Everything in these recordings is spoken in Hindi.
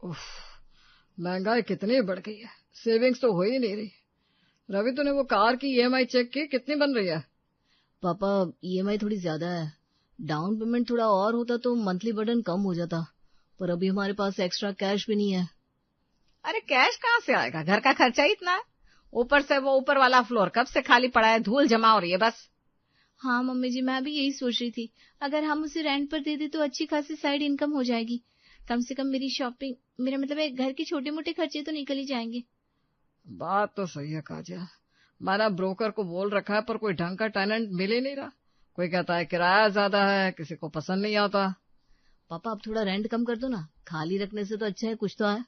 उफ, महंगाई कितनी बढ़ गई है, सेविंग्स तो हो ही नहीं रही। रवि, तूने वो कार की ईएमआई चेक की, कितनी बन रही है? पापा ईएमआई थोड़ी ज्यादा है, डाउन पेमेंट थोड़ा और होता तो मंथली बर्डन कम हो जाता, पर अभी हमारे पास एक्स्ट्रा कैश भी नहीं है। अरे कैश कहाँ से आएगा, घर का खर्चा ही इतना है, ऊपर से वो ऊपर वाला फ्लोर कब से खाली पड़ा है, धूल जमा हो रही है बस। हाँ मम्मी जी, मैं भी यही सोच रही थी, अगर हम उसे रेंट पर दे दे तो अच्छी खासी साइड इनकम हो जाएगी, कम से कम मेरी शॉपिंग, मेरा मतलब है घर के छोटे मोटे खर्चे तो निकल ही जाएंगे। बात तो सही है काजल, मैंने ब्रोकर को बोल रखा है पर कोई ढंग का टेनेंट मिल ही नहीं रहा। कोई कहता है किराया ज्यादा है, किसी को पसंद नहीं आता। पापा अब थोड़ा रेंट कम कर दो ना, खाली रखने से तो अच्छा है कुछ तो है।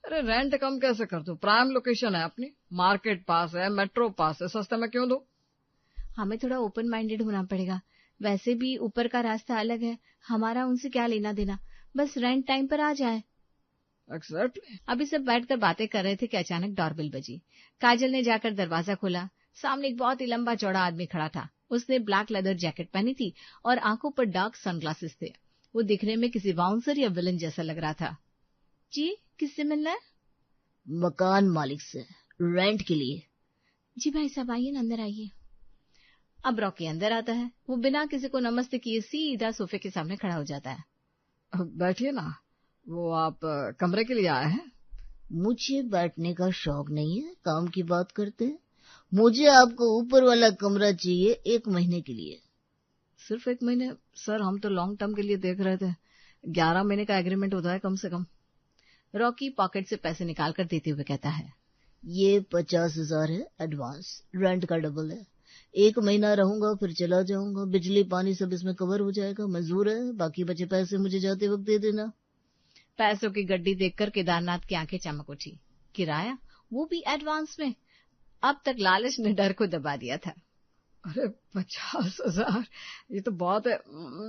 अरे रेंट कम कैसे कर दूं, प्राइम लोकेशन है अपनी, मार्केट पास है, मेट्रो पास है, सस्ते में क्यों दूं? हमें थोड़ा ओपन माइंडेड होना पड़ेगा, वैसे भी ऊपर का रास्ता अलग है, हमारा उनसे क्या लेना देना, बस रेंट टाइम पर आ जाए। एक्जेक्टली। अभी सब बैठकर बातें कर रहे थे कि अचानक डोरबेल बजी। काजल ने जाकर दरवाजा खोला। सामने एक बहुत ही लंबा चौड़ा आदमी खड़ा था। उसने ब्लैक लेदर जैकेट पहनी थी और आंखों पर डार्क सनग्लासेस थे। वो दिखने में किसी बाउंसर या विलन जैसा लग रहा था। जी, किससे मिलना है? मकान मालिक से, रेंट के लिए। जी भाई साहब, आइए ना, अंदर आइए। अब रॉकी अंदर आता है। वो बिना किसी को नमस्ते किए सीधा सोफे के सामने खड़ा हो जाता है। बैठिए ना। वो आप कमरे के लिए आए हैं? मुझे बैठने का शौक नहीं है, काम की बात करते हैं। मुझे आपको ऊपर वाला कमरा चाहिए 1 महीने के लिए। सिर्फ 1 महीने? सर हम तो लॉन्ग टर्म के लिए देख रहे थे, 11 महीने का एग्रीमेंट होता है कम से कम। रॉकी पॉकेट से पैसे निकालकर देते हुए कहता है, ये 50,000 है एडवांस, रेंट का डबल है। 1 महीना रहूंगा फिर चला जाऊंगा, बिजली पानी सब इसमें कवर हो जाएगा, मंजूर है? बाकी बचे पैसे मुझे जाते वक्त दे देना। पैसों की गड्डी देखकर केदारनाथ की आंखें चमक उठी। किराया, वो भी एडवांस में? अब तक लालच ने डर को दबा दिया था। अरे 50,000, ये तो बहुत है।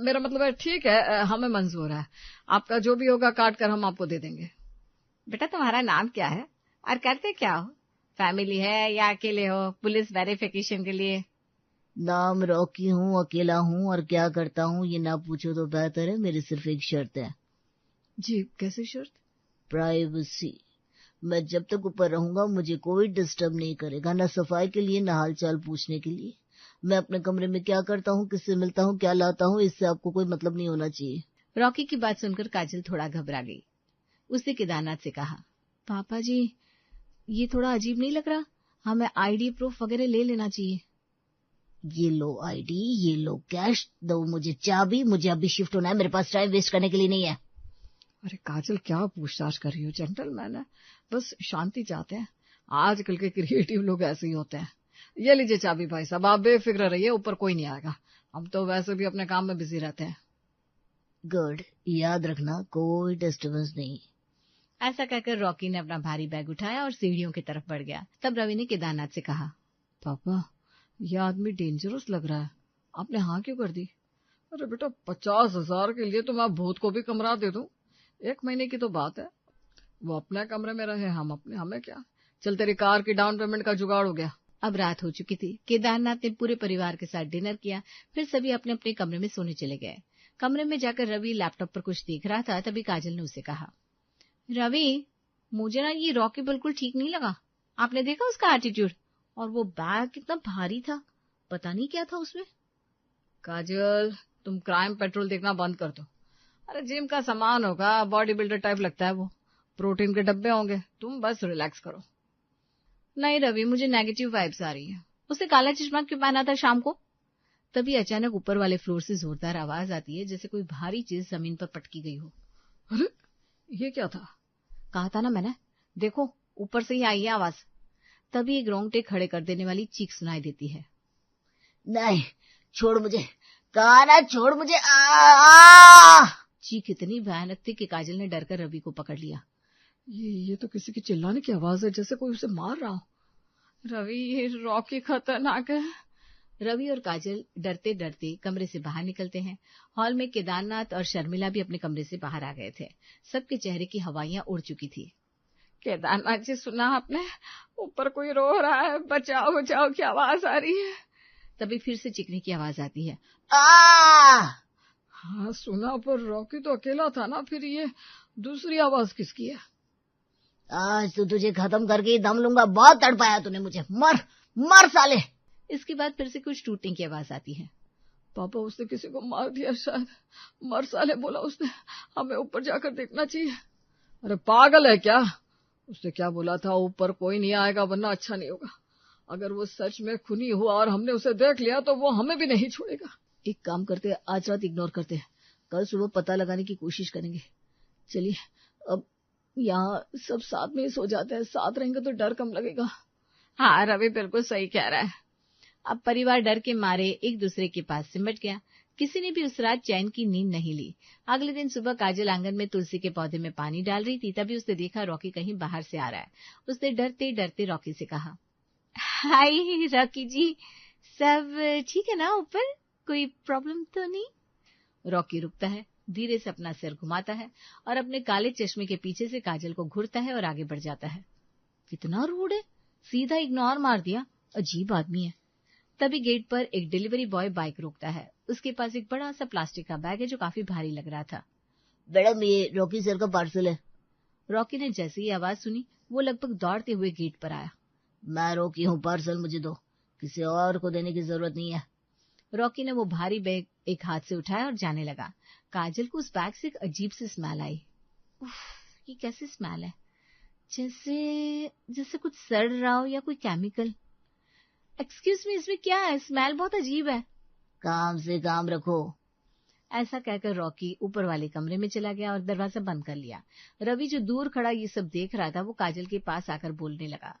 मेरा मतलब है ठीक है, हमें मंजूर है, आपका जो भी होगा काट कर हम आपको दे देंगे। बेटा तुम्हारा नाम क्या है और करते क्या हो? फैमिली है या अकेले हो पुलिस वेरिफिकेशन के लिए? नाम रॉकी हूँ, अकेला हूँ, और क्या करता हूँ ये ना पूछो तो बेहतर है। मेरी सिर्फ एक शर्त है। जी, कैसी शर्त? प्राइवेसी। मैं जब तक ऊपर रहूंगा मुझे कोई डिस्टर्ब नहीं करेगा, न सफाई के लिए न हालचाल पूछने के लिए। मैं अपने कमरे में क्या करता हूँ, किससे मिलता हूँ, क्या लाता हूँ, इससे आपको कोई मतलब नहीं होना चाहिए। रॉकी की बात सुनकर काजल थोड़ा घबरा गई। उसने केदारनाथ से कहा, पापा जी ये थोड़ा अजीब नहीं लग रहा? हमें आईडी प्रूफ वगैरह ले लेना चाहिए। ये लो आईडी, ये लो कैश, दो मुझे चाबी, मुझे अभी शिफ्ट होना है, मेरे पास टाइम वेस्ट करने के लिए नहीं है। अरे काजल, क्या पूछताछ कर रही हो? जेंटलमैन है, बस शांति चाहते हैं। आजकल के क्रिएटिव लोग ऐसे ही होते हैं। ये लीजिए चाबी भाई साहब, आप बेफिक्र रहिए, ऊपर कोई नहीं आएगा, हम तो वैसे भी अपने काम में बिजी रहते हैं। गुड, याद रखना कोई डिस्टर्बेंस नहीं। ऐसा कहकर रॉकी ने अपना भारी बैग उठाया और सीढ़ियों की तरफ बढ़ गया। तब रवि ने केदारनाथ से कहा, पापा यह आदमी डेंजरस लग रहा है, आपने हाँ क्यों कर दी? अरे बेटा, 50,000 के लिए तो मैं भूत को भी कमरा दे दूं। 1 महीने की तो बात है, वो अपने कमरे में रहे, हम अपने, हमें क्या। चल, तेरी कार की डाउन पेमेंट का जुगाड़ हो गया। अब रात हो चुकी थी। केदारनाथ ने पूरे परिवार के साथ डिनर किया, फिर सभी अपने अपने कमरे में सोने चले गए। कमरे में जाकर रवि लैपटॉप पर कुछ देख रहा था, तभी काजल ने उसे कहा, रवि मुझे ना ये रॉकी बिल्कुल ठीक नहीं लगा। आपने देखा उसका एटीट्यूड? और वो बैग कितना भारी था, पता नहीं क्या था उसमें। काजल, तुम क्राइम पेट्रोल देखना बंद कर दो। अरे जिम का सामान होगा, बॉडी बिल्डर टाइप लगता है वो, प्रोटीन के डब्बे होंगे, तुम बस रिलैक्स करो। नहीं रवि, मुझे नेगेटिव वाइब्स आ रही है। उसने काला चश्मा क्यों पहना था शाम को? तभी अचानक ऊपर वाले फ्लोर से जोरदार आवाज आती है, जैसे कोई भारी चीज जमीन पर पटकी गई हो। अरे ये क्या था? कहा था ना मैंने, देखो ऊपर से ही आई है आवाज। तभी एक रोंगटे खड़े कर देने वाली चीख सुनाई देती है। नहीं, छोड़ मुझे, कहा ना छोड़ मुझे। चीख इतनी भयानक थी कि काजल ने डरकर रवि को पकड़ लिया। ये तो किसी की चिल्लाने की आवाज है, जैसे कोई उसे मार रहा हो। रवि, ये रॉकी खतरनाक है। रवि और काजल डरते डरते कमरे से बाहर निकलते हैं। हॉल में केदारनाथ और शर्मिला भी अपने कमरे से बाहर आ गए थे। सबके चेहरे की हवाइयां उड़ चुकी थी। केदारनाथ जी, सुना आपने? ऊपर कोई रो रहा है, बचाओ बचाओ की आवाज आ रही है। तभी फिर से चीखने की आवाज आती है। हाँ सुना, पर रॉकी तो अकेला था ना, फिर ये दूसरी आवाज किसकी है? आज तो तुझे खत्म करके ही दम लूंगा, बहुत तड़पाया तूने मुझे, मर मर साले। इसके बाद फिर से कुछ टूटने की आवाज आती है। पापा उसने किसी को मार दिया शायद, मर साले बोला उसने, हमें ऊपर जाकर देखना चाहिए। अरे पागल है क्या? उसने क्या बोला था, ऊपर कोई नहीं आएगा वरना अच्छा नहीं होगा। अगर वो सच में खूनी हुआ और हमने उसे देख लिया तो वो हमें भी नहीं छोड़ेगा। एक काम करते हैं, आज रात इग्नोर करते हैं, कल सुबह पता लगाने की कोशिश करेंगे। चलिए अब यहाँ सब साथ में ही सो जाते हैं, साथ रहेंगे तो डर कम लगेगा। हाँ रवि बिल्कुल सही कह रहा है। अब परिवार डर के मारे एक दूसरे के पास सिमट गया। किसी ने भी उस रात चैन की नींद नहीं ली। अगले दिन सुबह काजल आंगन में तुलसी के पौधे में पानी डाल रही थी, तभी उसने देखा रॉकी कहीं बाहर से आ रहा है। उसने डरते डरते रॉकी से कहा, हाय रॉकी जी, सब ठीक है ना ऊपर, कोई प्रॉब्लम तो नहीं? रॉकी रुकता है, धीरे से अपना सिर घुमाता है और अपने काले चश्मे के पीछे से काजल को घूरता है और आगे बढ़ जाता है। कितना रूड है, सीधा इग्नोर मार दिया, अजीब आदमी है। तभी गेट पर एक डिलीवरी बॉय बाइक रोकता है। उसके पास एक बड़ा सा प्लास्टिक का बैग है जो काफी भारी लग रहा था। मैडम ये रॉकी सर का पार्सल है। रॉकी ने जैसे ही आवाज सुनी वो लगभग दौड़ते हुए गेट पर आया। मैं रॉकी हूँ, पार्सल मुझे दो, किसी और को देने की जरूरत नहीं है। रॉकी ने वो भारी बैग एक हाथ से उठाया और जाने लगा। काजल को उस बैग से एक अजीब सी स्मेल आई। उफ, ये कैसी स्मेल है, जैसे कुछ सड़ रहा हो या कोई केमिकल। एक्सक्यूज मी, इसमें क्या है, स्मेल बहुत अजीब है। काम से काम रखो। ऐसा कहकर रॉकी ऊपर वाले कमरे में चला गया और दरवाजा बंद कर लिया। रवि जो दूर खड़ा ये सब देख रहा था वो काजल के पास आकर बोलने लगा।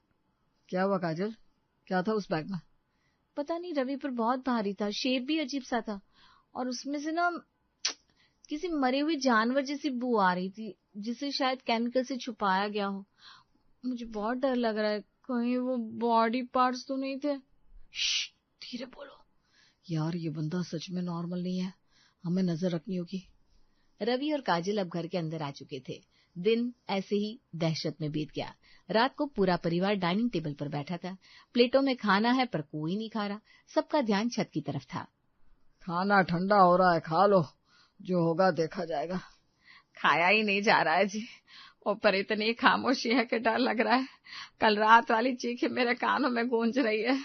क्या हुआ काजल, क्या था उस बैग में? पता नहीं, रवि पर बहुत भारी था, शेप भी अजीब सा था और उसमें से ना किसी मरे हुए जानवर जैसी बू आ रही थी, जिसे शायद केमिकल से छुपाया गया हो। मुझे बहुत डर लग रहा है, कहीं वो बॉडी पार्ट्स तो नहीं थे। धीरे बोलो यार, ये बंदा सच में नॉर्मल नहीं है, हमें नजर रखनी होगी। रवि और काजल अब घर के अंदर आ चुके थे। दिन ऐसे ही दहशत में बीत गया। रात को पूरा परिवार डाइनिंग टेबल पर बैठा था। प्लेटों में खाना है पर कोई नहीं खा रहा, सबका ध्यान छत की तरफ था। खाना ठंडा हो रहा है, खा लो, जो होगा देखा जाएगा। खाया ही नहीं जा रहा है जी, ऊपर इतनी खामोशी है कि डर लग रहा है। कल रात वाली चीखें मेरे कानों में गूंज रही है।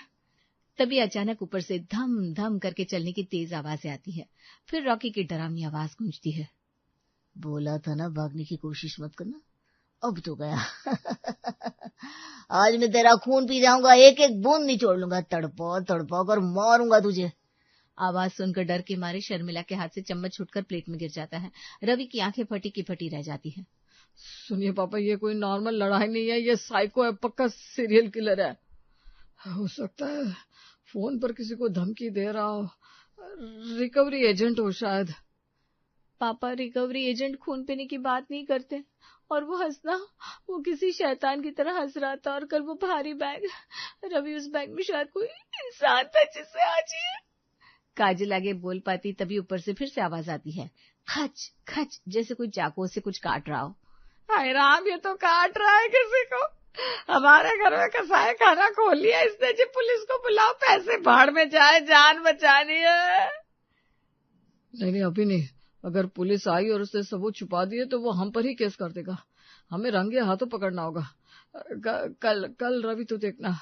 तभी अचानक ऊपर से धम धम करके चलने की तेज आवाजें आती है। फिर रॉकी की डरावनी आवाज गूंजती है। बोला था ना भागने की कोशिश मत करना, अब तो गया। आज मैं तेरा खून पी जाऊंगा, एक एक बूंद निचोड़ लूंगा, तड़पा तड़पा कर मारूंगा तुझे। आवाज सुनकर डर के मारे शर्मिला के हाथ से चम्मच छूटकर प्लेट में गिर जाता है। रवि की आंखें फटी की फटी रह जाती है। सुनिए पापा, ये कोई नॉर्मल लड़ाई नहीं है, ये साइको है, पक्का सीरियल किलर है। हो सकता है फोन पर किसी को धमकी दे रहा हो, रिकवरी एजेंट हो शायद। पापा रिकवरी एजेंट खून पीने की बात नहीं करते, और वो हंसना, वो किसी शैतान की तरह हंस रहा था। और कल वो भारी बैग, रवि उस बैग में शायद कोई इंसान था जिससे आज ये। काजल आगे बोल पाती तभी ऊपर से फिर से आवाज आती है, खच खच, जैसे कोई चाकू से कुछ काट रहा हो। हाय राम, ये तो काट रहा है किसी को। हमारे घर में कसाई खाना खोल लिया इसने जी, पुलिस को बुलाओ, पैसे भाड़ में जाए, जान बचानी है। नहीं अभी नहीं, अगर पुलिस आई और उसने सबूत छुपा दिए तो वो हम पर ही केस कर देगा, हमें रंगे हाथों पकड़ना होगा। कल रवि तो देखना।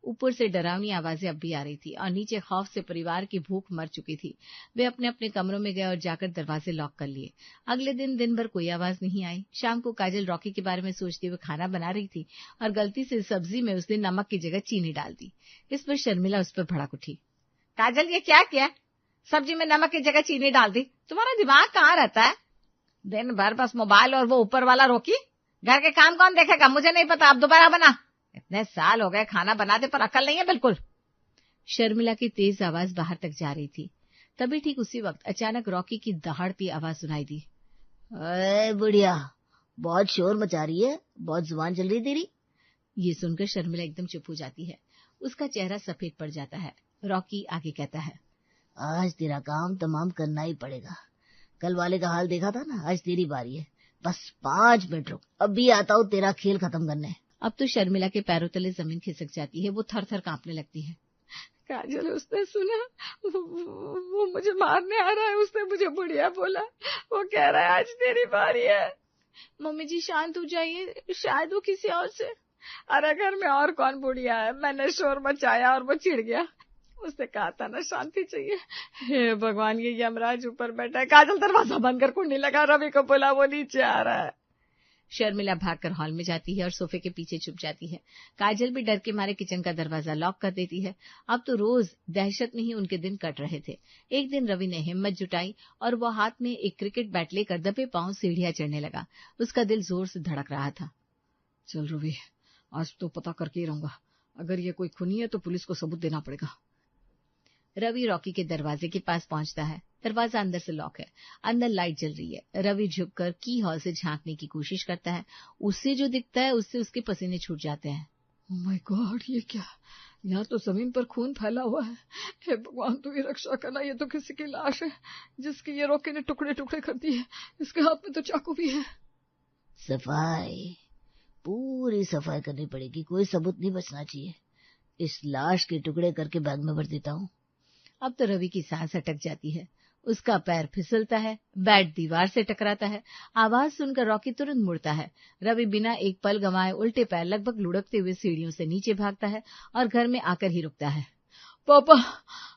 ऊपर से डरावनी आवाजें अब भी आ रही थी और नीचे खौफ से परिवार की भूख मर चुकी थी। वे अपने अपने कमरों में गए और जाकर दरवाजे लॉक कर लिए। अगले दिन भर कोई आवाज नहीं आई। शाम को काजल रॉकी के बारे में सोचते हुए खाना बना रही थी और गलती से सब्जी में उसने नमक की जगह चीनी डाल दी। इस पर शर्मिला उस पर भड़क उठी। काजल ये क्या किया, सब्जी में नमक की जगह चीनी डाल दी, तुम्हारा दिमाग कहाँ रहता है? दिन भर बस मोबाइल और वो ऊपर वाला रोकी, घर के काम कौन देखेगा? मुझे नहीं पता, अब दोबारा बना। इतने साल हो गए खाना बनाते पर अकल नहीं है बिल्कुल। शर्मिला की तेज आवाज बाहर तक जा रही थी। तभी ठीक उसी वक्त अचानक रॉकी की दहाड़ती आवाज सुनाई दी। अरे बुढ़िया, बहुत शोर मचा रही है, बहुत जुबान चल रही तेरी। ये सुनकर शर्मिला एकदम चुप हो जाती है, उसका चेहरा सफेद पड़ जाता है। रॉकी आगे कहता है, आज तेरा काम तमाम करना ही पड़ेगा। कल वाले का हाल देखा था ना, आज तेरी बारी है, बस 5 मिनट रुक, अभी आता हूँ तेरा खेल खत्म करने। अब तो शर्मिला के पैरों तले जमीन खिसक जाती है, वो थर थर कांपने लगती है। काजल, उसने सुना, वो मुझे मारने आ रहा है, उसने मुझे बुढ़िया बोला, वो कह रहा है आज तेरी बारी है। मम्मी जी शांत हो जाइए, शायद वो किसी और से। अरे घर में और कौन बुढ़िया है, मैंने शोर मचाया और वो चिढ़ गया। उसने कहा था ना शांति चाहिए। हे भगवान, ये यमराज ऊपर बैठा है। काजल दरवाजा बंद कर कुंडी लगा, रवि को बोला, वो नीचे आ रहा है। शर्मिला भागकर हॉल में जाती है और सोफे के पीछे छुप जाती है। काजल भी डर के मारे किचन का दरवाजा लॉक कर देती है। अब तो रोज दहशत में ही उनके दिन कट रहे थे। एक दिन रवि ने हिम्मत जुटाई और वो हाथ में एक क्रिकेट बैट लेकर दबे पांव सीढ़ियां चढ़ने लगा। उसका दिल जोर से धड़क रहा था। चल रवि, आज तो पता करके ही रहूंगा। अगर ये कोई खूनी है तो पुलिस को सबूत देना पड़ेगा। रवि रॉकी के दरवाजे के पास पहुंचता है। दरवाजा अंदर से लॉक है, अंदर लाइट जल रही है। रवि झुककर की हॉल से झांकने की कोशिश करता है। उससे जो दिखता है उससे उसके पसीने छूट जाते हैं। ओह माय गॉड, ये क्या? यहाँ तो जमीन पर खून फैला हुआ है। हे भगवान, तू ये रक्षा करना, ये तो किसी की लाश है जिसकी ये रॉकी ने टुकड़े टुकड़े कर दिए। इसके हाथ में तो चाकू भी है। सफाई, पूरी सफाई करनी पड़ेगी, कोई सबूत नहीं बचना चाहिए। इस लाश के टुकड़े करके बैग में भर देता हूँ। अब तो रवि की सांस अटक जाती है। उसका पैर फिसलता है, बैट दीवार से टकराता है। आवाज सुनकर रॉकी तुरंत मुड़ता है। रवि बिना एक पल गंवाए उल्टे पैर लगभग लुढ़कते हुए सीढ़ियों से नीचे भागता है और घर में आकर ही रुकता है। पापा,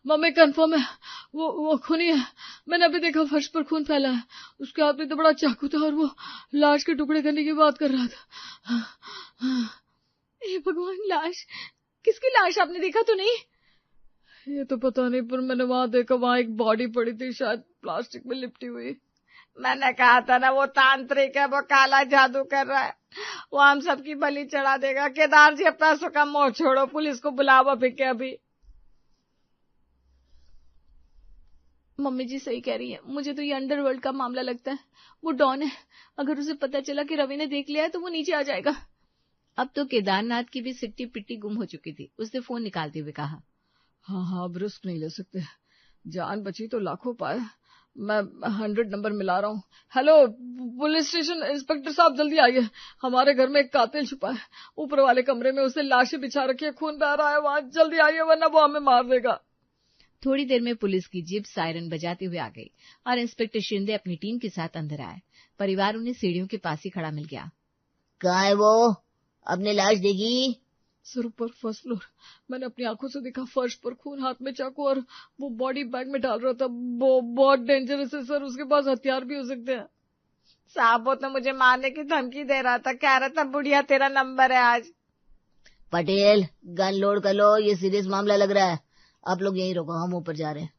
मम्मी कंफर्म है, वो खूनी है। मैंने अभी देखा, फर्श पर खून फैला है। उसके हाथ में तो बड़ा चाकू था और वो लाश के टुकड़े करने की बात कर रहा था। हे भगवान, लाश? किसकी लाश? आपने देखा तो नहीं? ये तो पता नहीं, पर मैंने वहां देखा, वहां एक बॉडी पड़ी थी, शायद प्लास्टिक में लिपटी हुई। मैंने कहा था ना, वो तांत्रिक है, वो काला जादू कर रहा है, वो हम सबकी बलि चढ़ा देगा। केदार जी, अपना सुखम मोह छोड़ो, पुलिस को बुलाओ अभी के अभी। मम्मी जी सही कह रही है, मुझे तो ये अंडरवर्ल्ड का मामला लगता है। वो डॉन है, अगर उसे पता चला कि रवि ने देख लिया है तो वो नीचे आ जाएगा। अब तो केदारनाथ की भी सिट्टी पिट्टी गुम हो चुकी थी। उसने फोन निकालते हुए कहा, हाँ, अब रिस्क नहीं ले सकते। जान बची तो लाखों पाए। मैं 100 नंबर मिला रहा हूँ। हेलो पुलिस स्टेशन, इंस्पेक्टर साहब जल्दी आइए, हमारे घर में एक कातिल छुपा है। ऊपर वाले कमरे में उसने लाशें बिछा रखी है, खून बह रहा है वहां, जल्दी आइए वरना वो हमें मार देगा। थोड़ी देर में पुलिस की जीप सायरन बजाते हुए आ गई और इंस्पेक्टर शिंदे अपनी टीम के साथ अंदर आए। परिवार उन्हें सीढ़ियों के पास ही खड़ा मिल गया। कहाँ है वो? अपने लाश देगी? सर, ऊपर फर्स्ट फ्लोर। मैंने अपनी आंखों से देखा, फर्श पर खून, हाथ में चाकू, और वो बॉडी बैग में डाल रहा था। वो बहुत डेंजरस है सर, उसके पास हथियार भी हो सकते हैं। साहब, वो तो मुझे मारने की धमकी दे रहा था, कह रहा था बुढ़िया तेरा नंबर है आज। पटेल, गन लोड कर लो, ये सीरियस मामला लग रहा है। आप लोग यहीं रुको, हम ऊपर जा रहे हैं।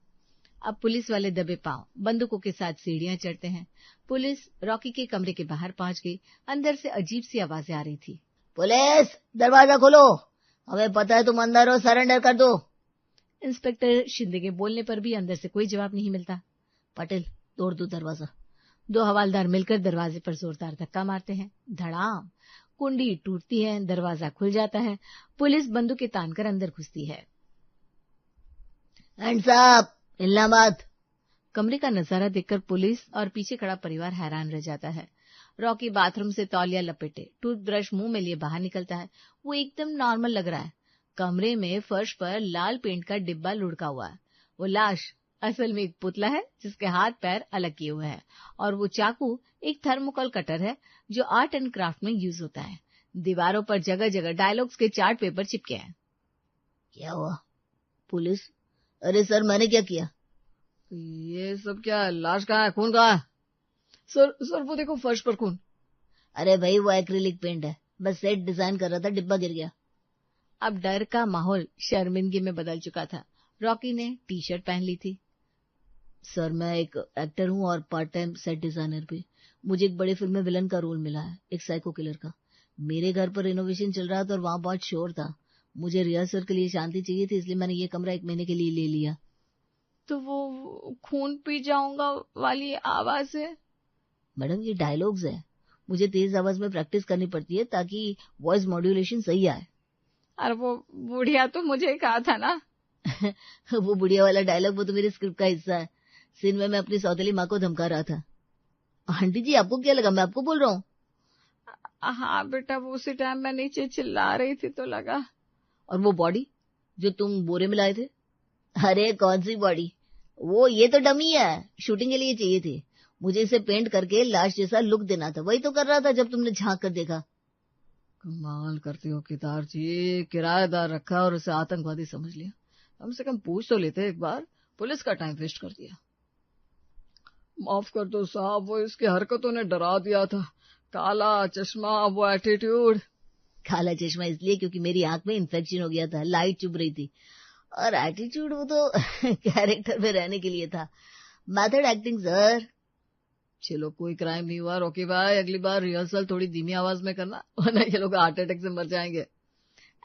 अब पुलिस वाले दबे पांव बंदूकों के साथ सीढ़ियां चढ़ते हैं। पुलिस रॉकी के कमरे के बाहर पहुंच गई। अंदर से अजीब सी आवाजें आ रही थी। पुलिस, दरवाजा खोलो, हमें पता है तुम अंदर हो, सरेंडर कर दो। इंस्पेक्टर शिंदे के बोलने पर भी अंदर से कोई जवाब नहीं मिलता। पटेल, तोड़ दो दरवाजा। 2 हवालदार मिलकर दरवाजे पर जोरदार धक्का मारते हैं। धड़ाम, कुंडी टूटती है, दरवाजा खुल जाता है। पुलिस बंदूकें तानकर अंदर घुसती है। हैंड्स अप, हिलना मत। कमरे का नजारा देखकर पुलिस और पीछे खड़ा परिवार हैरान रह जाता है। रॉकी बाथरूम से तौलिया लपेटे, टूथब्रश मुंह में लिए बाहर निकलता है। वो एकदम नॉर्मल लग रहा है। कमरे में फर्श पर लाल पेंट का डिब्बा लुढ़का हुआ है। वो लाश असल में एक पुतला है जिसके हाथ पैर अलग किए हुए हैं, और वो चाकू एक थर्मोकोल कटर है जो आर्ट एंड क्राफ्ट में यूज होता है। दीवारों पर जगह जगह डायलॉग्स के चार्ट पेपर चिपके हैं। क्या हुआ? पुलिस, अरे सर, मैंने क्या किया? ये सब क्या है? लाश कहाँ है? खून कहाँ है? सर वो देखो, फर्श पर खून। अरे भाई, वो एक्रिलिक पेंट है, बस सेट डिजाइन कर रहा था, डिब्बा गिर गया। अब डर का माहौल शर्मिंदगी में बदल चुका था। रॉकी ने टी शर्ट पहन ली थी। सर, मैं एक एक्टर हूँ और पार्ट टाइम सेट डिजाइनर भी। मुझे एक बड़ी फिल्म में विलन का रोल मिला है, एक साइको किलर का। मेरे घर पर रिनोवेशन चल रहा था और वहां बहुत शोर था। मुझे रिहर्सल के लिए शांति चाहिए थी, इसलिए मैंने ये कमरा 1 महीने के लिए ले लिया। तो वो खून पी जाऊंगा वाली आवाज है? मैडम, ये डायलॉग्स है, मुझे तेज आवाज में प्रैक्टिस करनी पड़ती है ताकि वॉइस मॉड्यूलेशन सही आए। अरे वो बुढ़िया तो मुझे कहा था ना। वो बुढ़िया वाला डायलॉग, वो तो मेरे स्क्रिप्ट का हिस्सा है। सीन में मैं अपनी सौतेली माँ को धमका रहा था। आंटी जी, आपको क्या लगा मैं आपको बोल रहा हूँ? हाँ बेटा, वो उसी टाइम मैं नीचे चिल्ला रही थी तो लगा। और वो बॉडी जो तुम बोरे में लाए थे? अरे कौन सी बॉडी? वो ये तो डमी है, शूटिंग के लिए चाहिए थे। मुझे इसे पेंट करके लाश जैसा लुक देना था, वही तो कर रहा था जब तुमने झांक कर देखा। कमाल करते हो केदार जी, किराएदार रखा और उसे आतंकवादी समझ लिया। कम से कम पूछ तो लेते एक बार, पुलिस का टाइम वेस्ट कर दिया। माफ कर दो साहब, वो इसकी हरकतों ने डरा दिया था। काला चश्मा, वो एटीट्यूड। काला चश्मा इसलिए क्योंकि मेरी आंख में इन्फेक्शन हो गया था, लाइट चुभ रही थी, और एटीट्यूड वो तो कैरेक्टर में रहने के लिए था। Method acting sir. चलो कोई क्राइम नहीं हुआ रॉकी भाई, अगली बार रिहर्सल थोड़ी धीमी आवाज में करना, वरना ये लोग हार्ट अटैक से मर जाएंगे।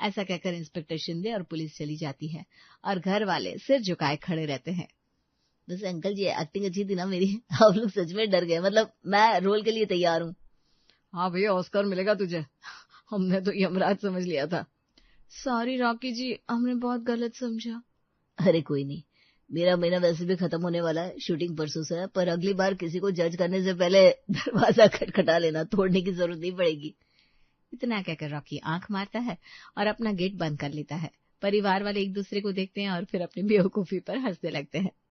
ऐसा कहकर इंस्पेक्टर शिंदे और पुलिस चली जाती है और घर वाले सिर झुकाए खड़े रहते हैं। वैसे अंकल जी एक्टिंग अच्छी थी ना मेरी? आप लोग सच में डर गए, मतलब मैं रोल के लिए तैयार हूँ। हाँ भैया, ऑस्कर मिलेगा तुझे, हमने तो यमराज समझ लिया था। सॉरी रॉकी जी, हमने बहुत गलत समझा। अरे कोई नहीं, मेरा महीना वैसे भी खत्म होने वाला है, शूटिंग परसों से है, पर अगली बार किसी को जज करने से पहले दरवाजा खटखटा लेना, तोड़ने की जरूरत नहीं पड़ेगी। इतना कहकर रॉकी आंख मारता है और अपना गेट बंद कर लेता है। परिवार वाले एक दूसरे को देखते हैं और फिर अपनी बेवकूफी पर हंसने लगते हैं।